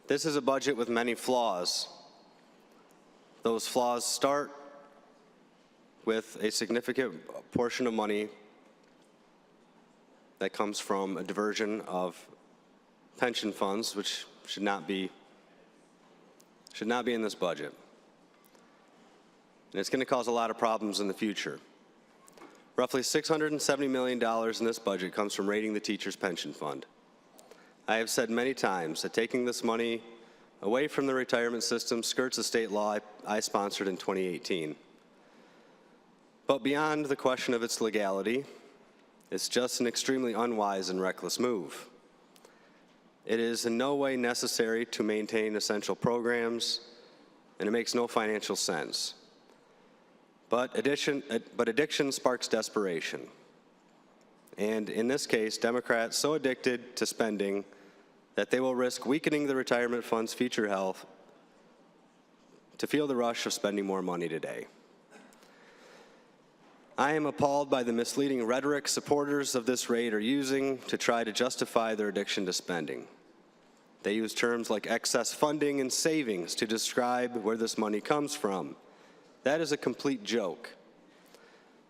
This is a budget with many flaws. Those flaws start with a significant portion of money that comes from a diversion of pension funds, which should not be in this budget. And it's going to cause a lot of problems in the future. Roughly $670 million in this budget comes from raiding the teachers' pension fund. I have said many times that taking this money away from the retirement system skirts a state law I sponsored in 2018. But beyond the question of its legality, it's just an extremely unwise and reckless move. It is in no way necessary to maintain essential programs, and it makes no financial sense. But addiction sparks desperation. And in this case, Democrats so addicted to spending that they will risk weakening the retirement fund's future health to feel the rush of spending more money today. I am appalled by the misleading rhetoric supporters of this raid are using to try to justify their addiction to spending. They use terms like excess funding and savings to describe where this money comes from. That is a complete joke.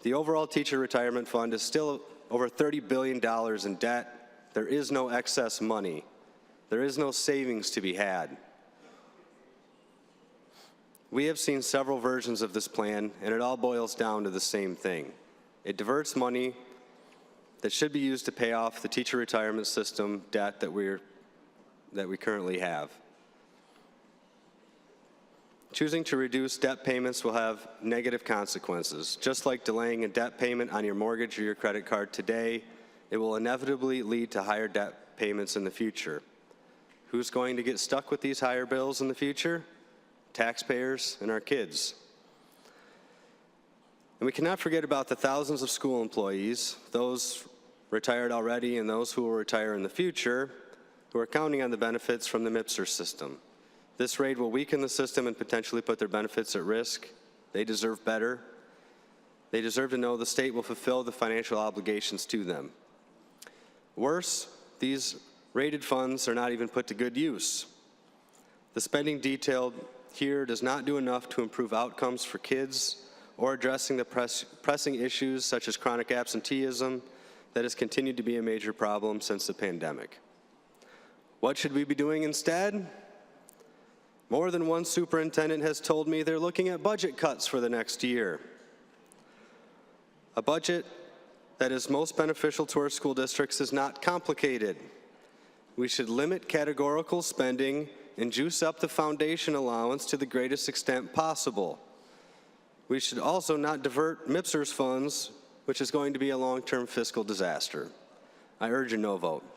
The overall teacher retirement fund is still over $30 billion in debt. There is no excess money. There is no savings to be had. We have seen several versions of this plan, and it all boils down to the same thing. It diverts money that should be used to pay off the teacher retirement system debt that we currently have. Choosing to reduce debt payments will have negative consequences. Just like delaying a debt payment on your mortgage or your credit card today, it will inevitably lead to higher debt payments in the future. Who's going to get stuck with these higher bills in the future? Taxpayers and our kids. And we cannot forget about the thousands of school employees, those retired already and those who will retire in the future, who are counting on the benefits from the MIPSR system. This raid will weaken the system and potentially put their benefits at risk. They deserve better. They deserve to know the state will fulfill the financial obligations to them. Worse, these raided funds are not even put to good use. The spending detailed here does not do enough to improve outcomes for kids or addressing the pressing issues such as chronic absenteeism that has continued to be a major problem since the pandemic. What should we be doing instead? More than one superintendent has told me they're looking at budget cuts for the next year. A budget that is most beneficial to our school districts is not complicated. We should limit categorical spending and juice up the foundation allowance to the greatest extent possible. We should also not divert MIPSR's funds, which is going to be a long-term fiscal disaster. I urge a no vote.